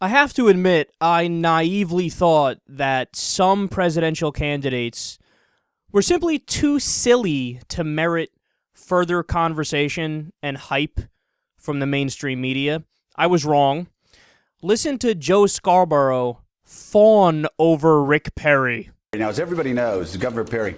I have to admit, I naively thought that some presidential candidates were simply too silly to merit further conversation and hype from the mainstream media. I was wrong. Listen to Joe Scarborough fawn over Rick Perry. Now, as everybody knows, Governor Perry,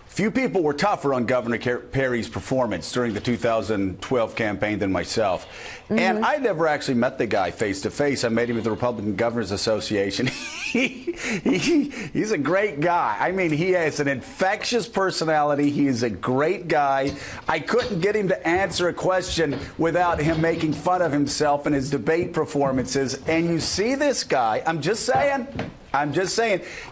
few people were tougher on Governor Perry's performance during the 2012 campaign than myself. And I never actually met the guy face to face. I met him at the Republican Governors Association. He's a great guy. I mean, he has an infectious personality. He is a great guy. I couldn't get him to answer a question without him making fun of himself and his debate performances. And you see this guy, I'm just saying,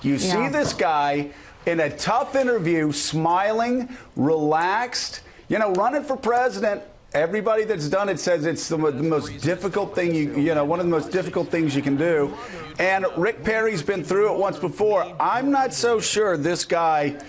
you see this guy in a tough interview, smiling, relaxed, running for president. Everybody that's done it says it's the most difficult thing one of the most difficult things you can do. And Rick Perry's been through it once before. I'm not so sure this guy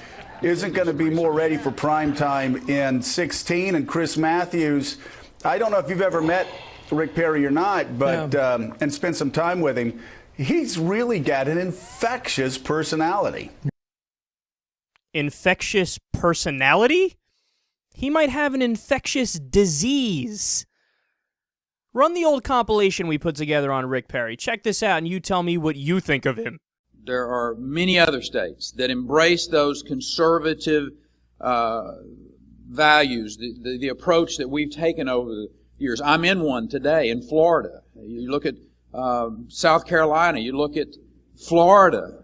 isn't going to be more ready for prime time in 16. And Chris Matthews, I don't know if you've ever met Rick Perry or not, but and spent some time with him. He's really got an infectious personality. Infectious personality? He might have an infectious disease. Run the old compilation we put together on Rick Perry. Check this out and you tell me what you think of him. There are many other states that embrace those conservative values, the approach that we've taken over the years. I'm in one today in Florida. You look at South Carolina, you look at Florida.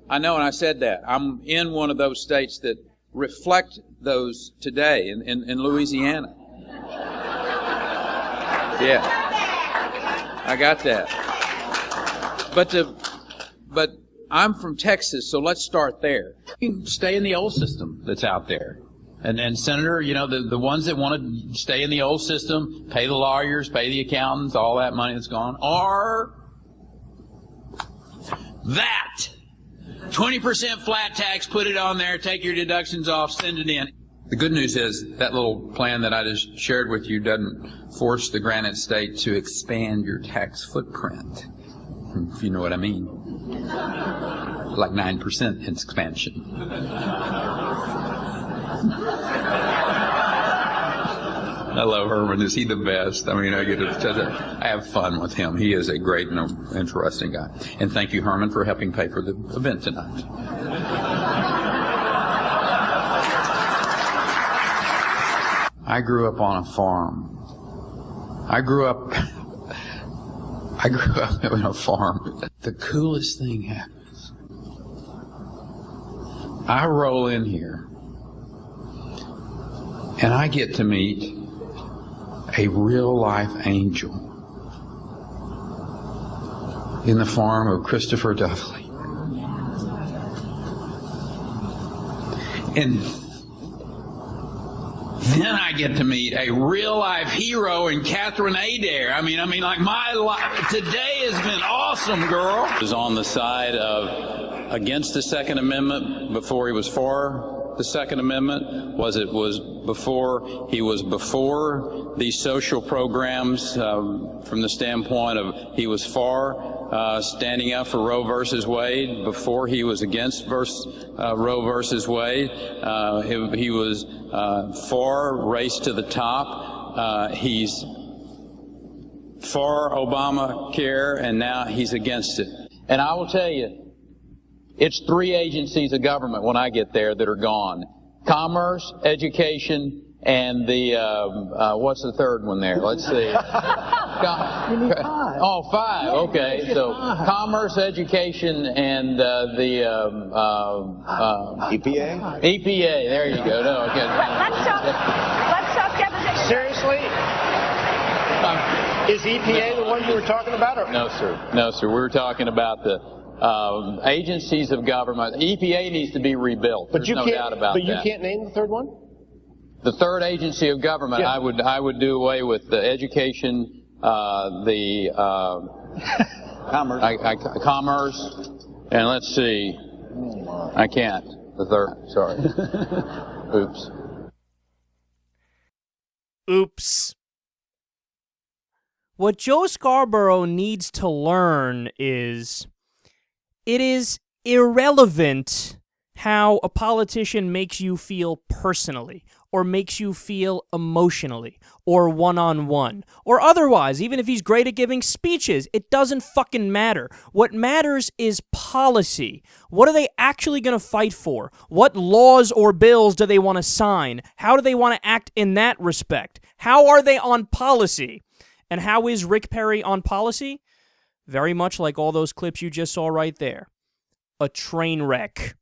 I know, and I said that. I'm in one of those states that reflect those today in Louisiana. Yeah, I got that. But I'm from Texas, so let's start there. Stay in the old system that's out there. And Senator, the ones that want to stay in the old system, pay the lawyers, pay the accountants, all that money that's gone, are that. 20% flat tax, put it on there, take your deductions off, send it in. The good news is that little plan that I just shared with you doesn't force the Granite State to expand your tax footprint, if you know what I mean. Like 9% expansion. I love Herman. Is he the best? I mean, I have fun with him. He is a great and interesting guy. And thank you, Herman, for helping pay for the event tonight. I grew up on a farm. I grew up on a farm. The coolest thing happens. I roll in here, and I get to meet a real-life angel in the form of Christopher Duffley. And then I get to meet a real-life hero in Catherine Adair. I mean, like my life today has been awesome, girl. He was on the side of against the Second Amendment before he was for the Second Amendment. Was before he was before these social programs from the standpoint of he was for standing up for Roe versus Wade before he was against Roe versus Wade. He was for race to the top. He's for Obamacare, and now he's against it. And I will tell you, it's 3 agencies of government when I get there that are gone. Commerce, education, and the, what's the third one there? Let's see. You need 5. Oh, 5. Okay. So commerce, education, and EPA? EPA. There you go. No, okay. Let's get the Seriously? Is EPA the one you were talking about? Or? No, sir. No, sir. We were talking about the agencies of government. EPA needs to be rebuilt. There's no doubt about that. But you can't name the third one? The third agency of government, yeah. I would do away with the education, the commerce. Commerce, and let's see. I can't. The third. Sorry. Oops. Oops. What Joe Scarborough needs to learn is it is irrelevant how a politician makes you feel personally, or makes you feel emotionally, or one-on-one, or otherwise. Even if he's great at giving speeches, it doesn't fucking matter. What matters is policy. What are they actually going to fight for? What laws or bills do they want to sign? How do they want to act in that respect? How are they on policy? And how is Rick Perry on policy? Very much like all those clips you just saw right there. A train wreck.